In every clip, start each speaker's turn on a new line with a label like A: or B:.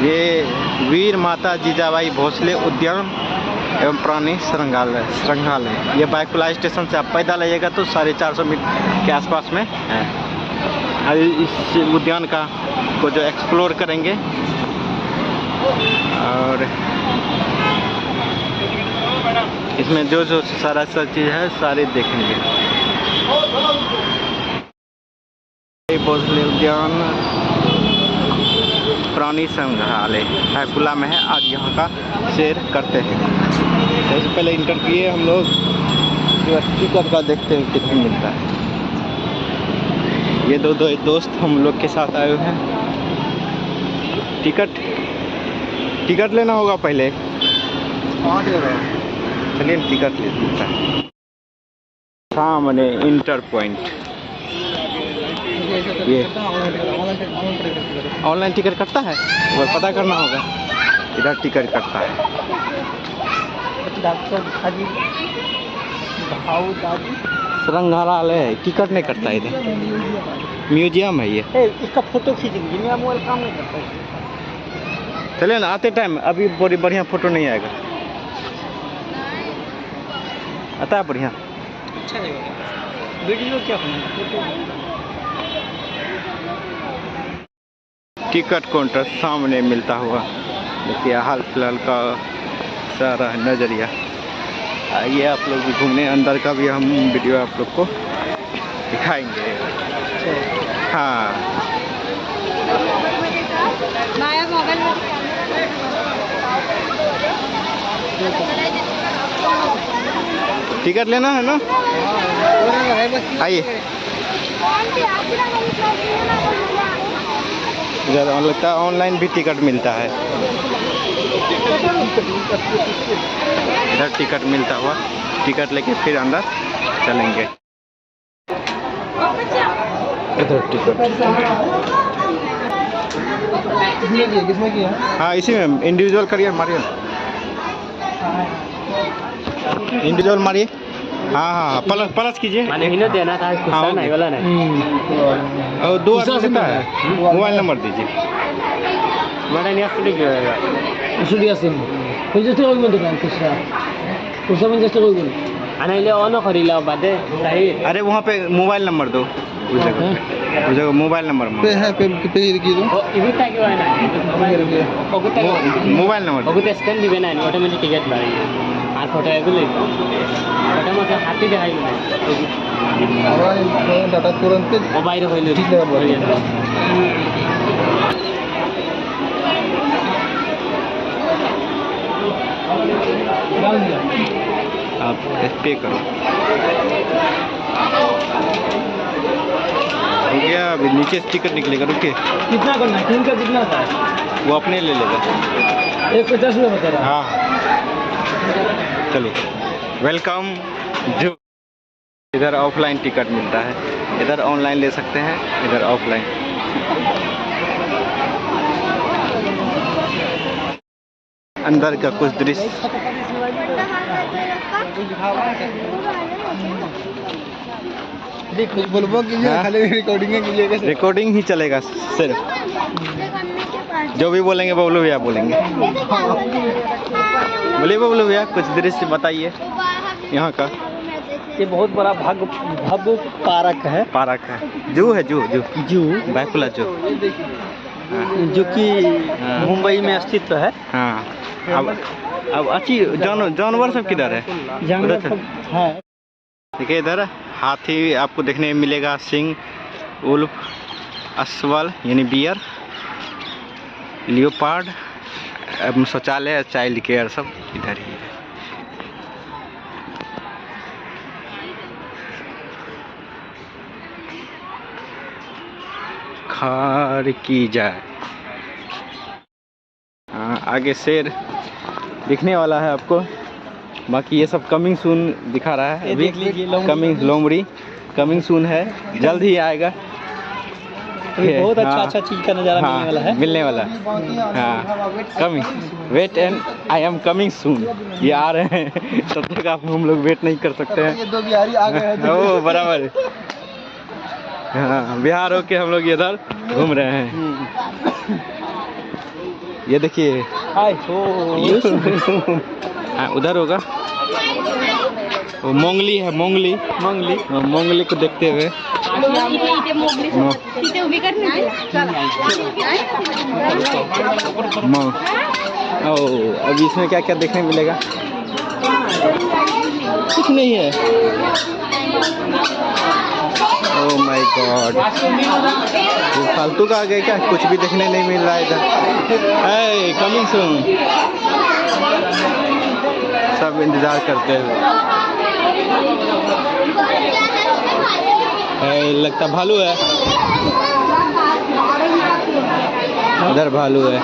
A: ये वीर माता जीजाबाई भोसले उद्यान एवं प्राणी संग्रहालय। ये बायकुला स्टेशन से आप पैदल आइएगा तो 450 मीटर के आसपास में है। इस उद्यान का को जो एक्सप्लोर करेंगे और इसमें जो जो सारा चीज़ है सारे देखेंगे। भोसले उद्यान प्राणी संग्रहालय बायकुला में है। आज यहाँ का सैर करते हैं। सबसे पहले इंटर किए हम लोग, टिकट का देखते हैं कितने मिलता है। ये दो दोस्त हम लोग के साथ आए हुए हैं। टिकट लेना होगा पहले। चलिए टिकट ले लेता है। सामने इंटर पॉइंट। ये ऑनलाइन टिकट कटता है, वो पता करना होगा। इधर टिकट कटता है। संग्रहालय टिकट नहीं कटता इधर। म्यूजियम है ये।
B: इसका फोटो खींचेंगे, मेरा मोबाइल काम नहीं करता है।
A: चलिए ना, आते टाइम अभी बड़ी बढ़िया फोटो नहीं आएगा। आता है बढ़िया।
B: अच्छा लगेगा वीडियो क्या फोटो।
A: टिकट काउंटर सामने मिलता हुआ। देखिए हाल फिलहाल का सारा नज़रिया। आइए आप लोग भी घूमने। अंदर का भी हम वीडियो आप लोग को दिखाएंगे। हाँ, टिकट लेना है ना? आइए। इधर लगता है ऑनलाइन भी टिकट मिलता है। इधर टिकट मिलता हुआ, टिकट लेके फिर अंदर चलेंगे। इधर टिकट
B: किसमें किया?
A: हाँ, इसी में इंडिविजुअल करिए, मारिए इंडिविजुअल मारिए। हाँ हाँ, प्लस कीजिए।
B: देना था
A: हाँ,
B: नहीं वाला नहीं।
A: और 2 आदमी देता है। मोबाइल नंबर दीजिए। अरे वहाँ पे मोबाइल नंबर दो। उस जगह mobile number mobile number
B: scan दिबे ना ऑटोमेटिक टिकट मारेंगे। আর ফটো এগুলো ওটা মধ্যে হাতে দেখাই না আমার ডাটা তুরন্ত ও বাইরে হইলো ঠিক না।
A: आप पे करो। हो गया। अभी नीचे टिकट निकलेगा, रुकिए।
B: कितना करना है? किन का कितना होता है?
A: वो अपने ले लेगा।
B: 150 में बता रहा।
A: हाँ, चलिए। वेलकम। जो इधर ऑफलाइन टिकट मिलता है, इधर ऑनलाइन ले सकते हैं, इधर ऑफलाइन। अंदर का कुछ दृश्य। रिकॉर्डिंग ही चलेगा सिर्फ। जो भी बोलेंगे बबलू भैया बोलेंगे। बोलिए बबलू भैया, कुछ दृश्य बताइए यहाँ का।
B: ये बहुत बड़ा भव्य पार्क है।
A: जू है, जू बायकुला जू,
B: जो कि मुंबई में स्थित है।
A: हाँ। अब अच्छी जानवर सब किधर है?
B: जानवर सब है।
A: देखिए इधर हाथी आपको देखने में मिलेगा, सिंह, उल्फ, अस्वल यानी बियर, लियोपार्ड, शौचालय, चाइल्ड केयर सब इधर ही है। खार की जाए। आगे शेर दिखने वाला है आपको। बाकी ये सब कमिंग सून दिखा रहा है।
B: देख लीजिए,
A: लोमड़ी कमिंग सून है, जल्द ही आएगा।
B: बहुत अच्छा चीज का नज़ारा
A: मिलने वाला है। हाँ, coming wait and I am coming soon. ये आ रहे हैं, तब तक आप हम लोग वेट नहीं कर सकते हैं।
B: दो बिहारी आ गए हैं।
A: ओ बराबर। हाँ, बिहार होके हम लोग इधर घूम रहे हैं। ये देखिए। हाँ, उधर होगा वो मोंगली है, मोंगली मोंगली को देखते हुए अभी इसमें क्या क्या देखने मिलेगा? कुछ नहीं है। ओह माय गॉड, फालतू का आ गए क्या? कुछ भी देखने नहीं मिल रहा है इधर। कमिंग सून, सब इंतजार करते हुए। लगता भालू है, उधर भालू है।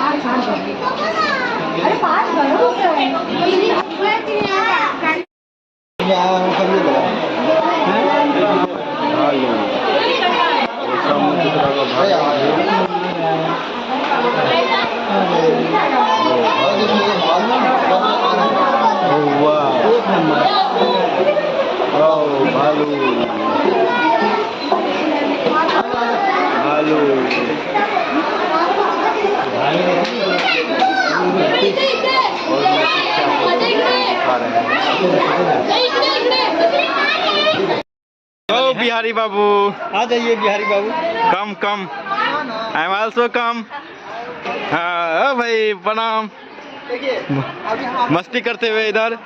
A: भालू ओ बिहारी बाबू,
B: आ जाइए बिहारी बाबू।
A: कम आई एम आल्सो कम। हाँ भाई प्रणाम। मस्ती करते हुए इधर।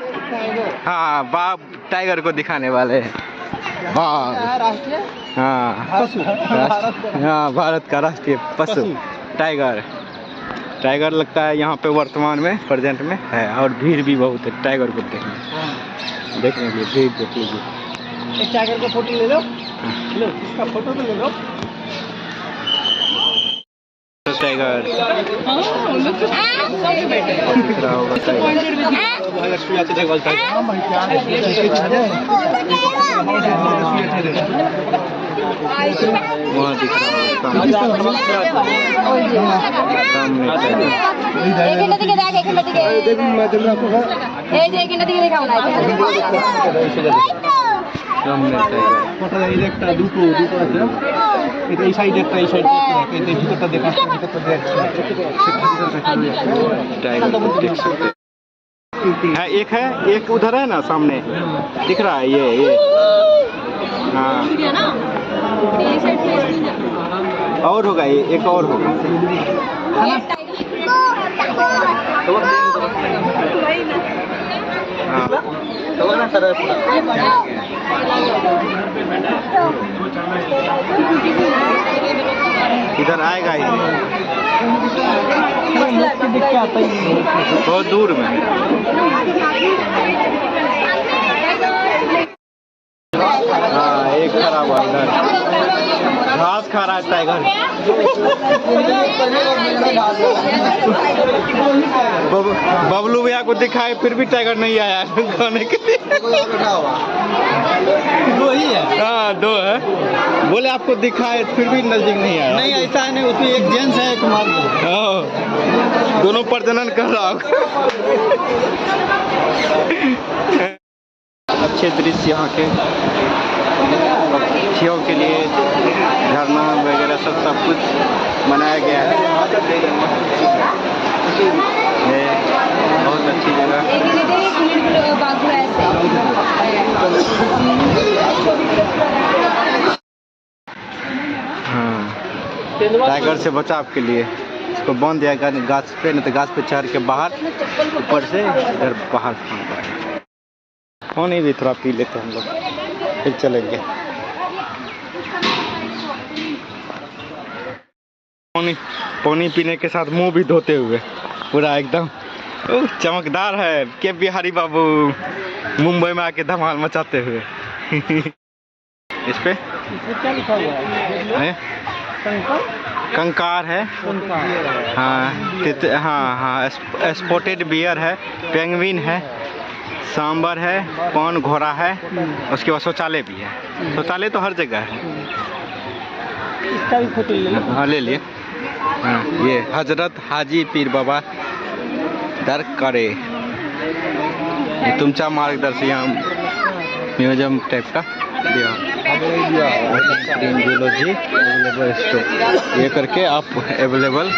A: हाँ, बाप टाइगर को दिखाने वाले हैं। हाँ, भारत का राष्ट्रीय पशु टाइगर लगता है यहाँ पे वर्तमान में, प्रेजेंट में है। और भीड़ भी बहुत है टाइगर को देखने के लिए। भीड़ देख लीजिए।
B: एक टाइगर का फोटो ले लो, इसका फोटो तो ले लो।
A: टाइगर दिख रहा होगा। वहाँ दिख रहा है। एक उधर है ना, सामने दिख रहा है ये। हाँ, और होगा ये, एक और होगा। इधर आएगा ही बहुत दूर में। हाँ, एक खड़ा हुआ इधर, घास खा रहा है टाइगर। बबलू भैया को दिखाए फिर भी टाइगर नहीं आया खाने के लिए।
B: दो ही है।
A: हाँ, दो है। बोले आपको दिखाए फिर भी नजदीक नहीं आया।
B: नहीं, ऐसा है नहीं, उसमें एक जेंट्स है, एक मर्द है।
A: दोनों प्रजनन कर रहा होगा। अच्छे दृश्य यहाँ के पक्षियों के लिए, झरना वगैरह सब कुछ बनाया गया है। बहुत अच्छी जगह। हाँ, टाइगर से बचाव के लिए इसको बांध दिया गया गाछ पे, नहीं तो गाछ पे चढ़ के बाहर, ऊपर से इधर बाहर फांका है। पानी भी थोड़ा पी लेते हैं हम लोग, फिर चलेंगे। पानी पीने के साथ मुंह भी धोते हुए पूरा एकदम चमकदार है। के बिहारी बाबू मुंबई में आके धमाल मचाते हुए। इस पे
B: क्या लिखा हुआ है?
A: कंकार है। हाँ, हाँ, स्पॉटेड बियर है, पेंगुइन है, सांबर है, पान घोड़ा है, उसके बाद शौचालय भी है। शौचालय तो हर जगह है।
B: इसका भी फोटो ले लो।
A: हाँ, ले लिए। हाँ, ये हजरत हाजी पीर बाबा दर करे, ये तुमचा मार्गदर्शी म्यूजियम टाइप का दिया। ग्रीन जूलॉजी अवेलेबल स्टोर, ये करके आप अवेलेबल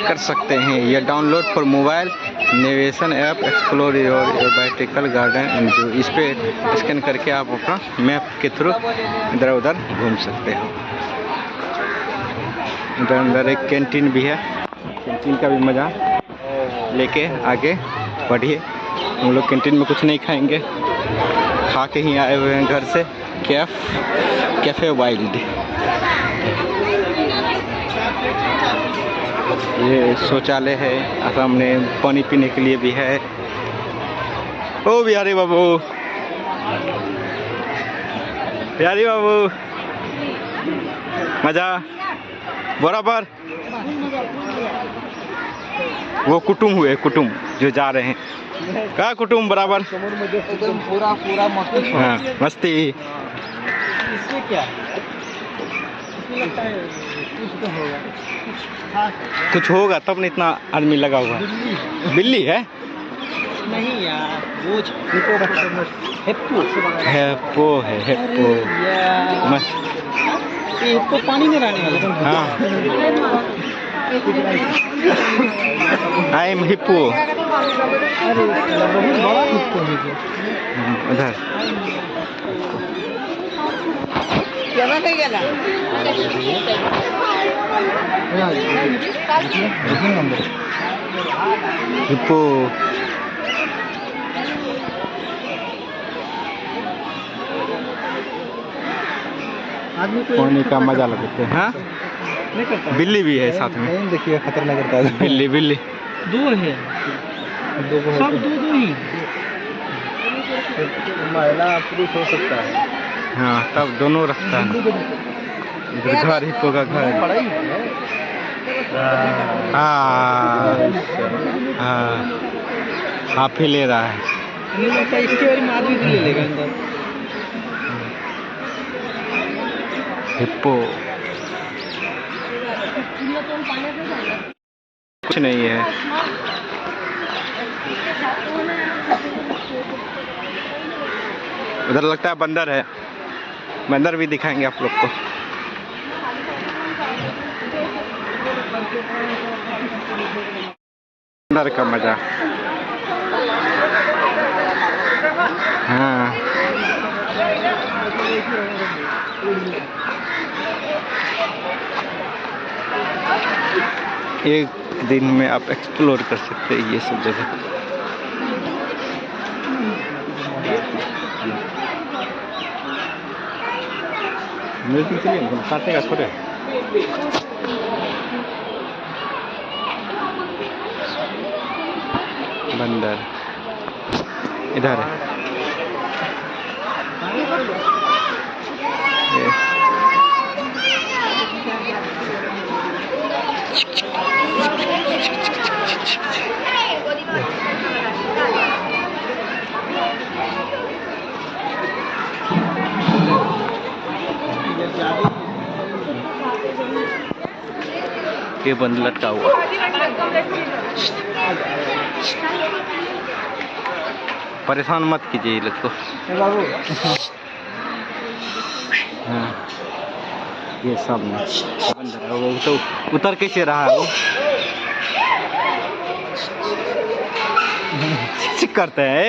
A: कर सकते हैं। ये download for mobile navigation app explore your biotical garden, इस पर स्कैन करके आप अपना मैप के थ्रू इधर उधर घूम सकते हो। इधर अंदर एक कैंटीन भी है, कैंटीन का भी मज़ा लेके आगे बढ़िए। हम लोग कैंटीन में कुछ नहीं खाएंगे, खा के ही आए हुए हैं घर से। कैफे वाइल्ड, ये शौचालय है, सामने पानी पीने के लिए भी है। ओ बिहारी बाबू, बिहारी बाबू, मजा बराबर। वो कुटुम हुए, कुटुम जो जा रहे हैं, क्या कुटुम बराबर पूरा मस्ती। हाँ मस्ती।
B: इसमें क्या लगता है
A: कुछ होगा तब न इतना आदमी लगा हुआ है। बिल्ली है
B: नहीं यार, वो हेप्पो
A: है हेप्पो।
B: ये हिप्पो पानी में रहने वाला।
A: हाँ आई एम हिप्पो।
B: अरे बहुत बड़ा हिप्पो है
A: उधर हिप्पो। पानी का मजा लगते हैं। हाँ बिल्ली भी है साथ में,
B: देखिए खतर नहीं करता है।
A: बिल्ली बिल्ली
B: दो है, सब दो ही। महिला पुरुष हो सकता है।
A: हाँ तब दोनों रखता है। इधर घर हिप्पो का घर। हाँ हाँ हाफी ले रहा है।
B: इसके बारे में आदमी भी ले लेगा अंदर।
A: हिप्पो कुछ नहीं है। उधर लगता है बंदर है, बंदर भी दिखाएंगे आप लोग को। बंदर का मजा। हाँ एक दिन में आप एक्सप्लोर कर सकते हैं ये सब जगह। काटेगा थोड़े। बंदर इधर है। ये बंद लटका हुआ। परेशान मत कीजिए ये लोग को। हाँ ये सब बंदर है। वो तो उतर कैसे रहा है वो। चिक करते हैं,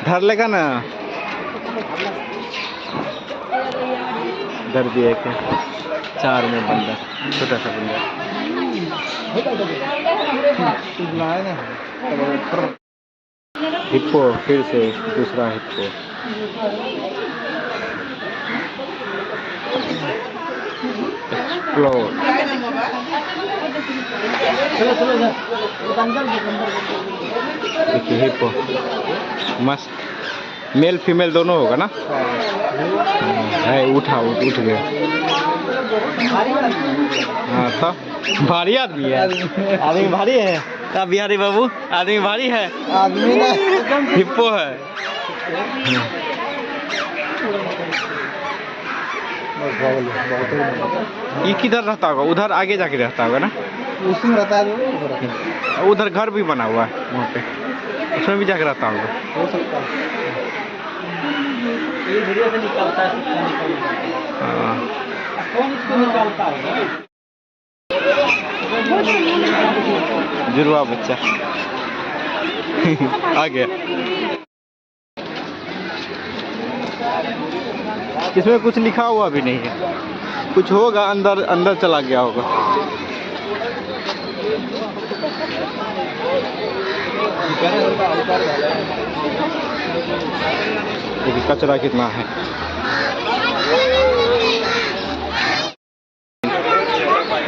A: धर लेगा ना। इधर भी एक है, 4 में बंदर, छोटा सा बंदर। हिप्पो, फिर से दूसरा हिप्पो। एक्सप्लोर। देखिए हिप्पो मस्त, मेल फीमेल दोनों होगा ना। है उठ गया। हाँ तो भारी आदमी है, आदमी भारी है। क्या बिहारी बाबू, आदमी भारी है।
B: आदमी ना
A: हिप्पो है। ये किधर रहता होगा? उधर आगे जाके रहता होगा ना।
B: उसमें रहता है।
A: उधर घर भी बना हुआ है वहाँ पे, उसमें भी जाके रहता होगा।
B: हो सकता है। ये वीडियो से निकालता है, निकालता है।
A: हाँ।
B: कौन इसको निकालता है?
A: जुड़वा बच्चा आ गया। इसमें कुछ लिखा हुआ भी नहीं है, कुछ होगा अंदर, अंदर चला गया होगा। देखिए कचरा कितना है।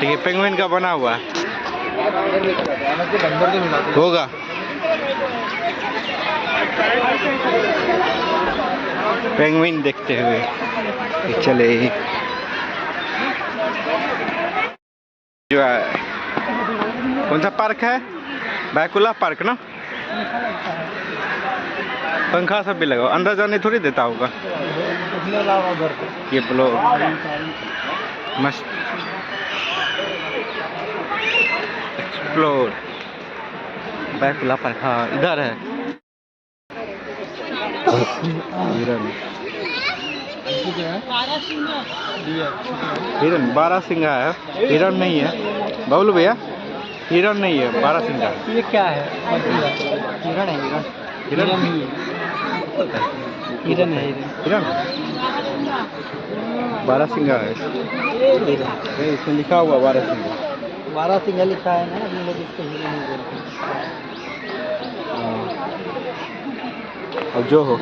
A: देखिए पेंगुइन का बना हुआ है, होगा। पेंगुइन देखते हुए चले जो है। कौन सा पार्क है? बैकुला पार्क ना। पंखा सब भी लगाओ, अंदर जाने थोड़ी देता होगा। ये ब्लॉग मस्त एक्सप्लोर बैकुला पार्क। हाँ इधर है हिरन। हिरन 12 सिंगा है, हिरन नहीं है बबलू भैया, हिरन नहीं है, 12 सिंगा।
B: ये क्या है? हिरन है, हिरन। हिरन नहीं है, हिरन है,
A: हिरन 12 सिंगा है। इसमें लिखा हुआ 12 सिंगा।
B: 12 सिंगा लिखा है ना, हम लोग इसको हिरन नहीं बोलते।
A: और जो हो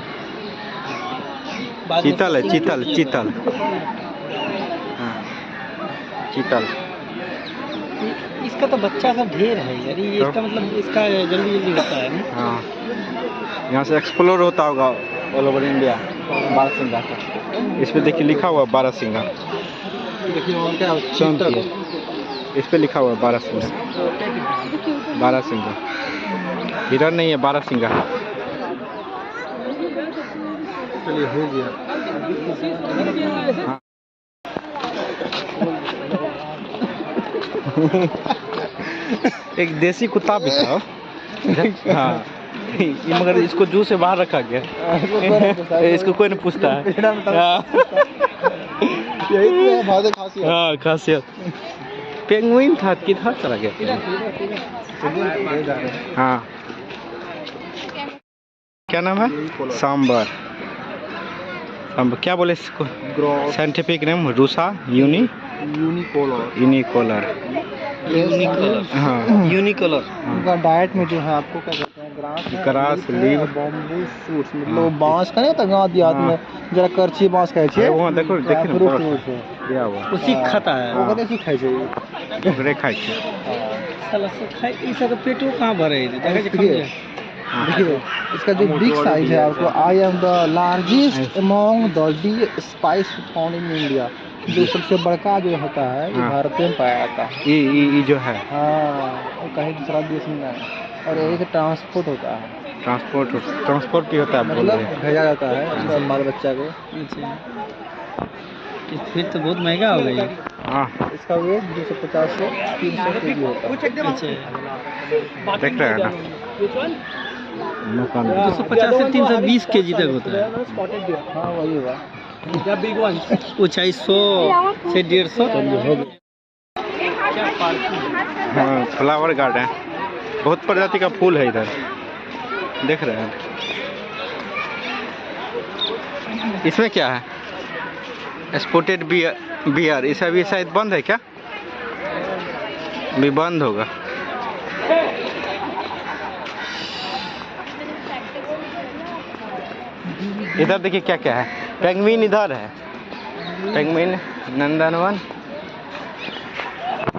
A: चीतल है, चीतल चीतल। हाँ चीतल।
B: इसका तो बच्चा सब ढेर है यार, ये इसका मतलब इसका जल्दी जल्दी होता है ना।
A: हाँ यहाँ से एक्सप्लोर होता होगा ऑल ओवर इंडिया 12 सिंगा का। इस पे देखिए लिखा हुआ 12 सिंगा। इस पे लिखा हुआ 12 सिंगा, 12 सिंगा। हिरन नहीं है, 12 सिंगा। चलिए हो गया। हाँ। एक देसी कुत्ता भी था। हाँ ये मगर इसको जू से बाहर रखा गया। इसको कोई नहीं पूछता है। हाँ खासियत। पेंगुइन था किधर चला गया? हाँ क्या नाम है? सांबर। सांबर क्या बोले इसको? Scientific name Rusa unicolor. हाँ
B: यूनिकलर।
A: उनका
B: डाइट में जो है आपको क्या कहते हैं,
A: ग्रास लीव
B: बम्बू शूट्स, मतलब बांस का नहीं होता गाँव देहात में जरा करची बांस खाए छे।
A: वहाँ देखो देखिए दिया हुआ
B: उसी खाता है वो, कहते हैं खाए छे
A: ओकरे खाइ छै।
B: साला सब खाए, ई सब पेटो कहाँ भरे है?
C: देखिए इसका जो बिग साइज है आपको, I am the largest among the D spice found in India. जो सबसे बड़का जो होता है ये भारत में पाया जाता है।
A: ये जो है
C: हाँ वो कहीं दूसरा देश में नहीं, और एक ट्रांसपोर्ट होता है।
A: ट्रांसपोर्ट भी होता है,
C: मतलब भेजा जाता है उसका बाल बच्चा को।
B: फिर तो बहुत महंगा हो गया।
A: हाँ
C: इसका वेट 250 से 300 kg होता है।
A: देख रहे हैं ना,
B: 250 से 320 kg तक होता है।
C: हाँ वही हुआ।
B: ऊंचाई 100 से 150।
A: हाँ फ्लावर गार्डन, बहुत प्रजाति का फूल है इधर, देख रहे हैं। इसमें क्या है? Spotted bear. इसे अभी शायद बंद है क्या? अभी बंद होगा। इधर देखिए क्या क्या है। पेंगुइन इधर है, पेंगुइन नंदनवन।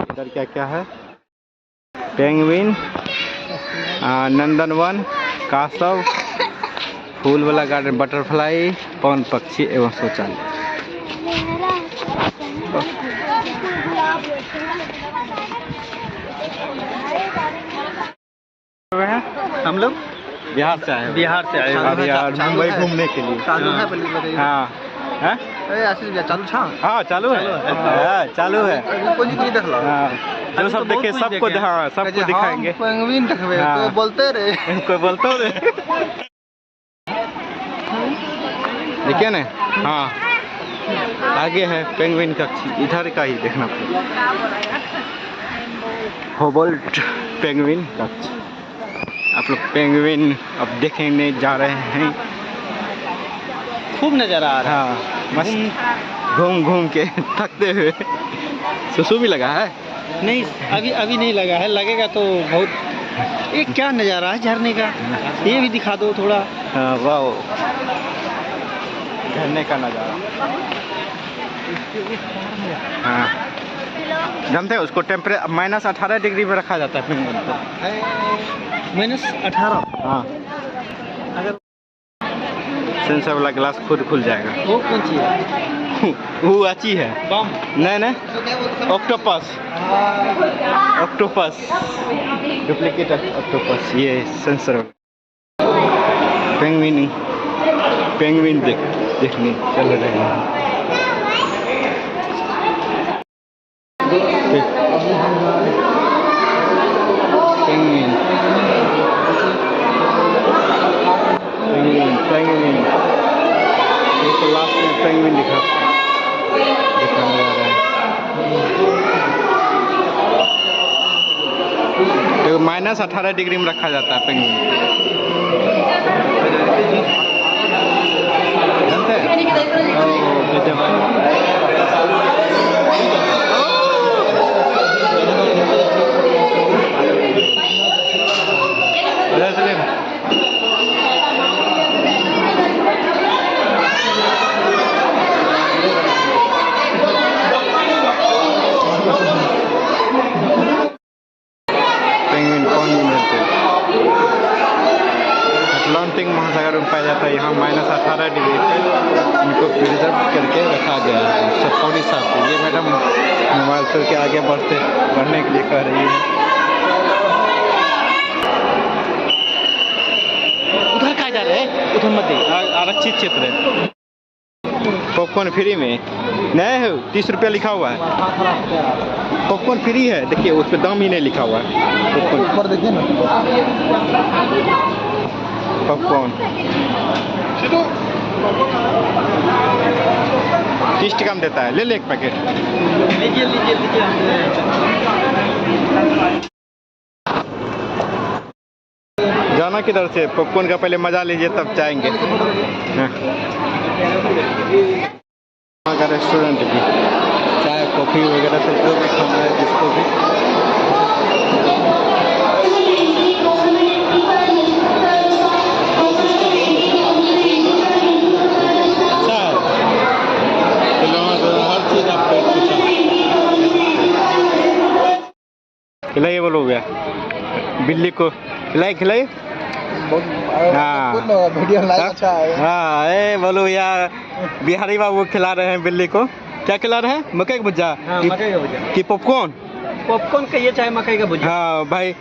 A: इधर क्या क्या है? पेंगुइन, नंदनवन, कासव, फूल वाला गार्डन, बटरफ्लाई, पवन पक्षी एवं शौचालय।
B: हम लोग
A: बिहार से आए,
B: बिहार से आए
A: बिहार मुंबई घूमने के लिए। हाँ हाँ चालू है, चालू है। हाँ जो सब देखे सबको, हाँ सबको दिखाएंगे।
C: पेंगुइन देखबे तो बोलते रहे,
A: कोई बोलते रहे। देखिए ना, हाँ आगे है पेंगुइन का, इधर का ही देखना पड़ेगा। होबोल्ट पेंगुइन कक्ष। आप लोग पेंगुइन अब देखने जा रहे हैं।
C: खूब नज़ारा आ रहा है।
A: हाँ मस्त घूम घूम के थकते हुए। सुसु भी लगा है?
C: नहीं, अभी नहीं लगा है, लगेगा तो बहुत। ये क्या नज़ारा है झरने का, ये भी दिखा दो थोड़ा।
A: हाँ वाह, झरने का नज़ारा। हाँ जानते हैं उसको टेम्परेचर -18 डिग्री में रखा जाता है पेंगुइन को।
C: -18?
A: हाँ,
C: अगर
A: सेंसर वाला ग्लास खुद खुल जाएगा।
C: वो कौन सी है?
A: वो अच्छी है।
C: बम?
A: नहीं ऑक्टोपस, ऑक्टोपस डुप्लीकेट ऑक्टोपस, ये सेंसर। पेंगुइन देखने चल रहे हैं। पेंगुइन ये तो लास्ट में पेंगुइन दिखाने जा रहा है। तो -18 डिग्री में रखा जाता है पेंगुइन। जानते हैं? अटलांटिक महासागर में पाया जाता है। यहाँ -18 डिग्री पे इनको प्रिजर्व करके रखा गया है। सफौड़ी साहब, ये मैडम मोबाइल चल के आगे बढ़ने के लिए कह रही है।
C: उधर कहाँ जा रहे हैं? उधर मत आरक्षित क्षेत्र है।
A: पॉपकॉर्न फ्री में नहीं है, 30 रुपया लिखा हुआ है। पॉपकॉर्न फ्री है, देखिए उस पर दाम ही नहीं लिखा हुआ है। पॉपकॉर्न
C: ऊपर देखिए ना,
A: पॉपकॉर्न 30 टका में देता है। ले ले एक पैकेट।
C: लीजिए।
A: जाना किधर से? पॉपकॉर्न का पहले मजा लीजिए तब जाएंगे। वहाँ का रेस्टोरेंट भी, चाय कॉफ़ी वगैरह सब जो भी खाना है जिसको भी। अच्छा है, हर चीज़ आपको खिलाइए। बोलो भैया, बिल्ली को खिलाइए। हाँ
C: वीडियो लाइक अच्छा है।
A: हाँ, ए बोलो भैया, बिहारी बाबू खिला रहे हैं बिल्ली को। क्या खिला रहे हैं? मकई का भुज्जा?
C: मकई का भुज्जा
A: कि पॉपकॉर्न?
C: पॉपकॉर्न कहिए चाहे मकई का भुज्जा।
A: हाँ भाई,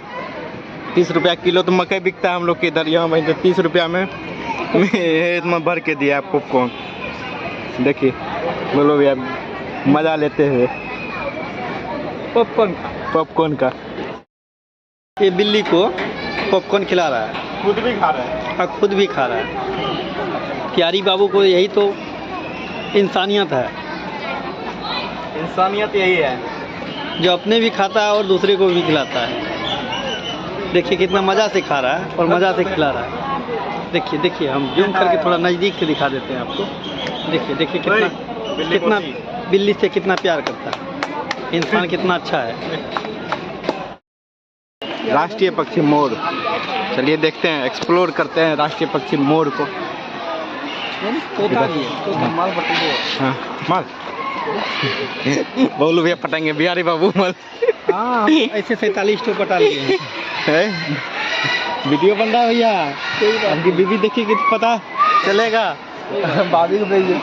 A: 30 रुपया किलो तो मकई बिकता है हम लोग के इधर। यहाँ भाई 30 रुपया में इतना भर के दिया पॉपकॉर्न। देखिए बोलो भैया, मजा लेते हुए पॉपकॉर्न का।
C: ये बिल्ली को पॉपकॉर्न खिला रहा है,
A: खुद भी खा रहा है।
C: और खुद भी खा रहा है। प्यारी बाबू को यही तो इंसानियत है।
A: इंसानियत यही है,
C: जो अपने भी खाता है और दूसरे को भी खिलाता है। देखिए कितना मज़ा से खा रहा है और मज़ा से खिला रहा है। देखिए हम जूम करके थोड़ा नज़दीक से दिखा देते हैं आपको। देखिए कितना बिल्ली से कितना प्यार करता है। इंसान कितना अच्छा है।
A: राष्ट्रीय पक्षी मोर। चलिए देखते हैं, एक्सप्लोर करते हैं राष्ट्रीय पक्षी मोर को।
C: तोता भी है, तोता माल पटेंगे।
A: हाँ माल बोलू भैया पटाएंगे बिहारी बाबू माल।
C: हाँ ऐसे 47 तो पटा लिए
A: हैं। वीडियो बन रहा है भैया, आपकी बीबी देखिए कि पता चलेगा।
C: बाबी को भेजिए।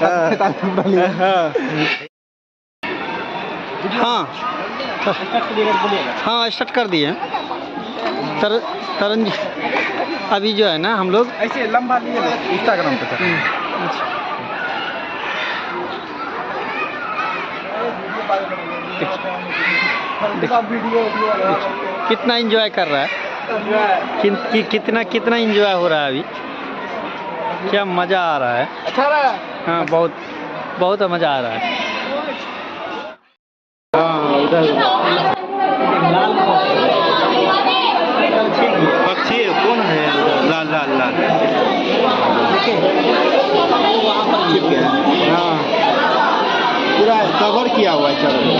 C: हाँ स्टार्ट कर दिए। तरन अभी जो है ना हम लोग
A: ऐसे लंबा लिए इंस्टाग्राम पे
C: कितना एंजॉय कर रहा है। कितना एंजॉय हो रहा है अभी। क्या मज़ा आ रहा है।
A: अच्छा रहा है।
B: हाँ बहुत बहुत मज़ा आ रहा है।
A: हाँ उधर पक्षी कौन है उधर? लाल लाल लाल छिप गया। हाँ पूरा कवर किया हुआ है चारों तरफ।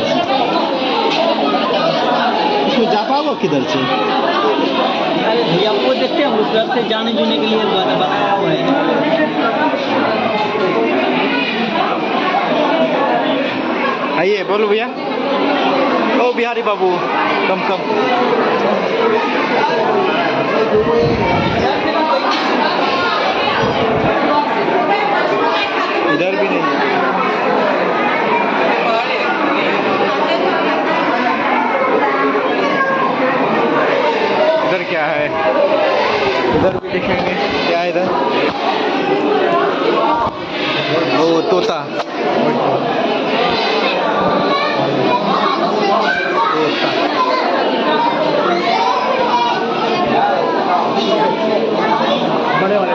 A: इसमें जा पाओगे किधर से?
B: अरे भैया वो देखते हैं उस तरफ से जाने जुने के लिए बनाया हुआ है।
A: आइए बोलो भैया। ओ बिहारी बाबू कम कम। इधर भी नहीं है। इधर क्या है? इधर भी देखेंगे क्या है इधर। ओ तोता। बड़े वाले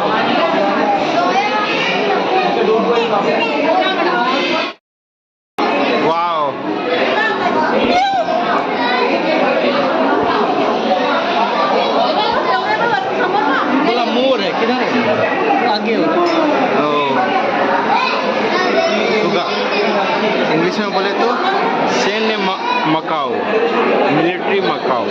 A: वाओ बोला मोर है किधर है?
B: आगे होगा।
A: इंग्लिश में बोले तो सैन्य मकाओ, मिलिट्री मकाओ।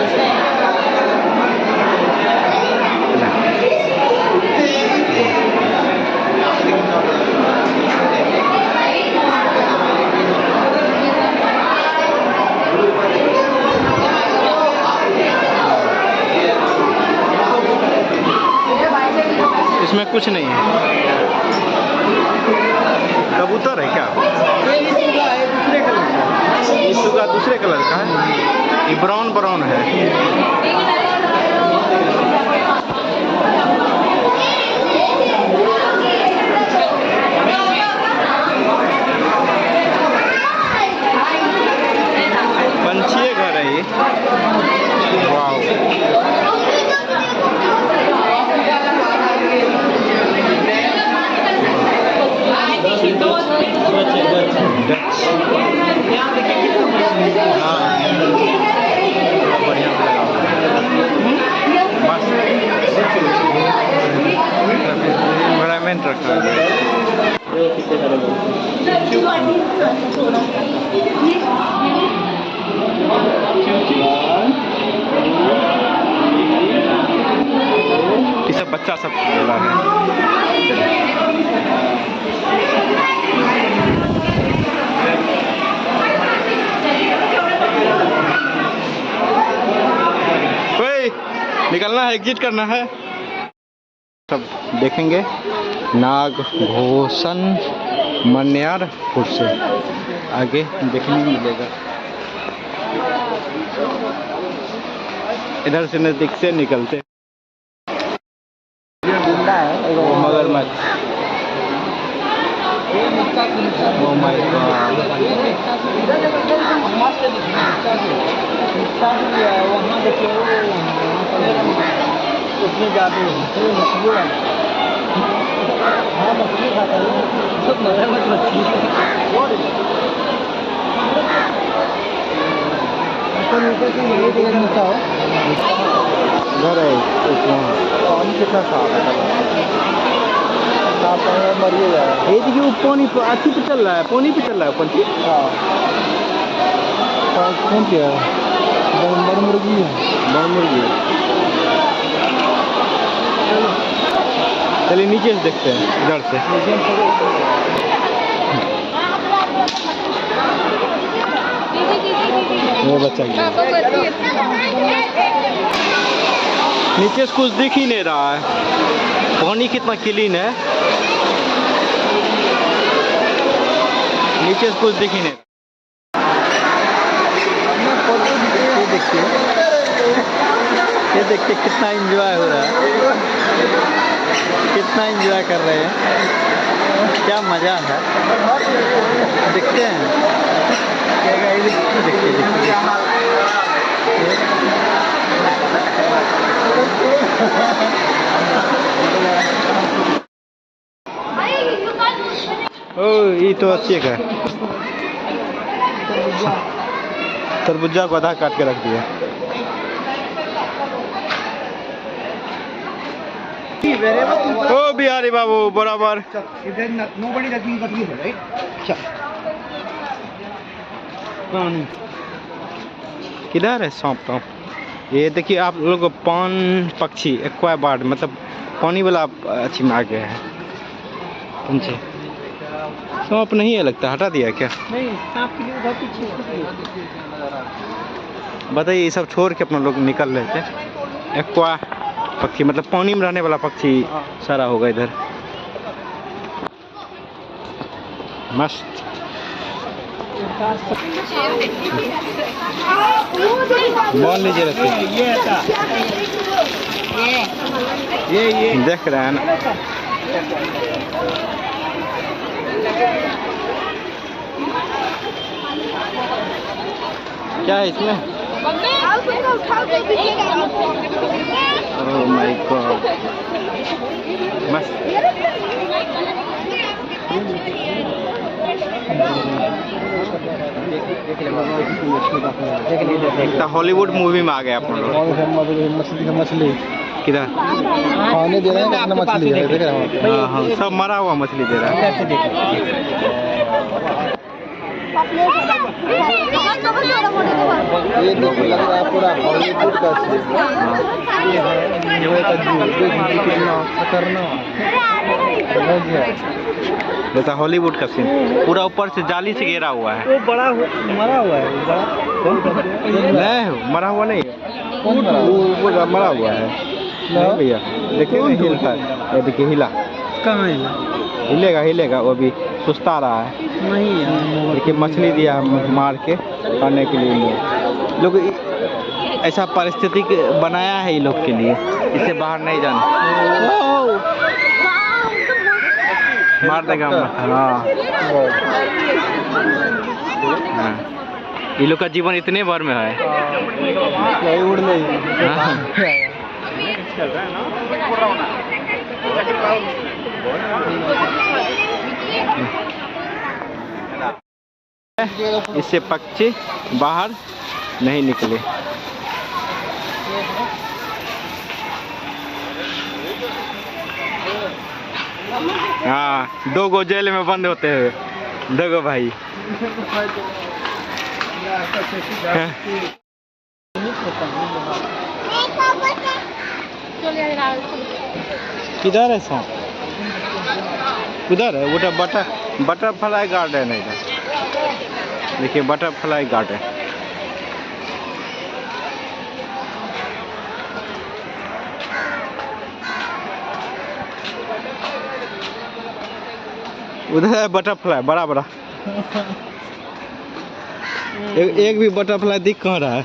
A: इसमें कुछ नहीं है। कबूतर है क्या? ये सुगा दूसरे कलर का है। ये ब्राउन ब्राउन है। पंछी घर है ये। वाओ बढ़िया एनवायरमेंट रखा है। ये सब बच्चा सब खेला है। निकलना है, एग्जिट करना है। सब देखेंगे नागभूषण मन्यारपुर से आगे देखने मिलेगा। इधर से नजदीक से निकलते मगरमच्छ। ओ माय गॉड
B: वहाँ देखिए उसमें जाते हैं हाँ मछली खाता है सब मगरमच्छ मछली
A: घर है पानी कितना साफ है।
C: मरिएगा।
A: ये देखिए वो पानी अच्छी पे चल रहा है, पानी पे चल रहा है पंछी।
C: कौन क्या बड़ मुर्गी है?
A: बड़ मुर्गी है। चलिए नीचे से देखते हैं इधर से। वो बच्चा नीचे से कुछ दिख ही नहीं रहा है। पानी कितना क्लीन है, नीचे से कुछ दिख ही नहीं। ये देखिए कितना एंजॉय हो रहा है, कितना एंजॉय कर रहे हैं, क्या मज़ा है। देखते हैं देखिए तो अच्छी है। तरबूजा को आधा काट के रख दिया। ओ बिहारी बाबू बराबर। किधर है सांप टाँप? ये देखिए आप लोग पान पक्षी एक्वा बर्ड मतलब पानी वाला अच्छी में आ गया है। पंछी सांप नहीं है लगता, हटा दिया क्या?
B: नहीं, सांप के लिए उधर पीछे।
A: बताइए ये सब छोड़ के अपना लोग निकल रहे थे। एक्वा पक्षी मतलब पानी में रहने वाला पक्षी सारा होगा इधर। मस्त। मान लीजिए रखिए। ये देख रहे हैं ना। क्या है इसमें? ओह माय गॉड, मस्त। एक हॉलीवुड मूवी में आ गया अपन लोग।
C: मछली
A: किधर
C: खाने दे रहे हैं, कितना मछली है देख रहे हो?
A: हाँ हाँ, सब मरा हुआ मछली दे रहा है।
C: ये देख लग रहा है पूरा हॉलीवुड का सीन। ये है कितना खतरनाक
A: जैसा हॉलीवुड का सीन, पूरा ऊपर से जाली से घेरा हुआ है।
C: वो बड़ा मरा हुआ है।
A: नहीं मरा हुआ नहीं है,
C: कौन मरा?
A: वो मरा हुआ है। नहीं भैया देखिए ना, हिलता है। ये देखिए हिला,
C: कहाँ है?
A: हिलेगा हिलेगा, वो भी सुस्ता रहा है।
C: नहीं
A: देखिए मछली दिया मार के खाने के लिए। लोग ऐसा परिस्थिति बनाया है ये लोग के लिए, इससे बाहर नहीं जाना। मार देगा। हाँ ये लोग का जीवन इतने भर में है।
C: उड़ नहीं।
A: इससे पक्षी बाहर नहीं निकले। हाँ, 2 गो जेल में बंद होते हुए, 2 गो भाई। किधर है सांप? किधर है? वो बटरफ्लाई गार्डन है इधर। देखिए बटरफ्लाई गार्डन। उधर है बटरफ्लाई बड़ा बड़ा। एक भी बटरफ्लाई दिख कहाँ रहा है?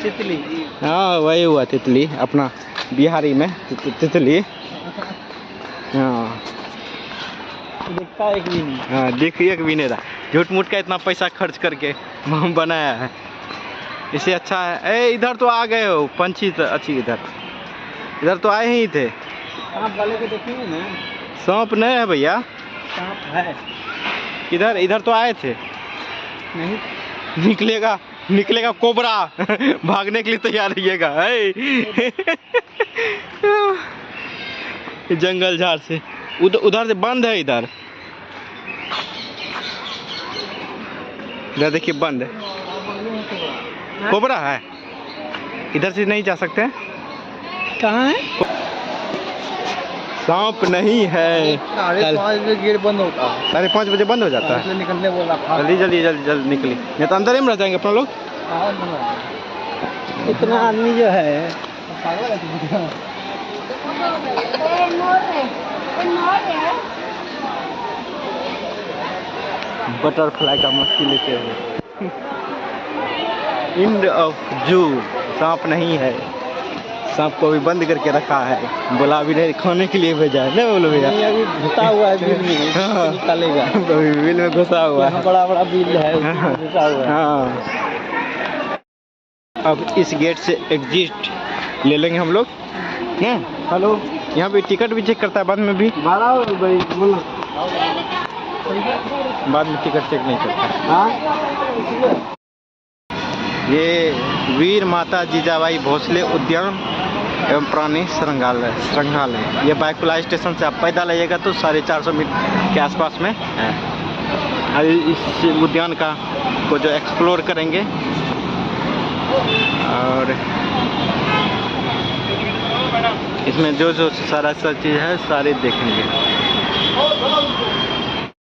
B: तितली।
A: हाँ वही हुआ तितली, अपना बिहारी में तितली। हाँ
B: दिखता एक भी नहीं।
A: हाँ देखिए एक भी नहीं रहा। झूठ मूठ का इतना पैसा खर्च करके बनाया है, इससे अच्छा है। ए इधर तो आ गए हो, पंछी तो अच्छी। इधर तो आए ही थे।
B: सांप वाले को देखेंगे ना।
A: सांप नहीं है भैया।
B: सांप है।
A: किधर? इधर तो आए थे।
B: नहीं
A: निकलेगा कोबरा। भागने के लिए तैयार रहिएगा। जंगल झाड़ से उधर से बंद है। इधर देखिए बंद है। कोबरा है, इधर से नहीं जा सकते।
B: कहाँ है?
A: सांप नहीं है।
C: 5:30 बजे गेट बंद होता है।
A: 5:30 बजे बंद हो जाता है।
C: निकलने बोला।
A: जल्दी निकली, नहीं तो अंदर ही में रह जाएंगे अपना लोग।
B: इतना आदमी जो है
A: बटरफ्लाई का मस्ती लेते हुए। इंड ऑफ जू। सांप नहीं है, सांप को भी बंद करके रखा है। बोला अभी नहीं, खाने के लिए भेजा है। नहीं बोलो भैया,
B: अभी घुसा हुआ है बिल में।
A: हाँ।
B: निकालेगा।
A: अभी बिल में घुसा हुआ है।
B: बड़ा बिल है, उसमें घुसा हुआ है।
A: हाँ अब इस गेट से एग्जिट ले लेंगे हम लोग। हेलो, यहाँ पे टिकट भी चेक करता है बाद में भी।
C: 12 भाई बोलो।
A: बाद में टिकट चेक नहीं करता।
C: हाँ
A: ये वीर माता जीजाबाई भोसले उद्यान एवं प्राणी संग्रहालय। ये बायकुला स्टेशन से आप पैदल आइएगा तो 450 मीटर के आसपास में है। और इस उद्यान का को जो एक्सप्लोर करेंगे और इसमें जो जो सारा चीज़ है सारे देखेंगे।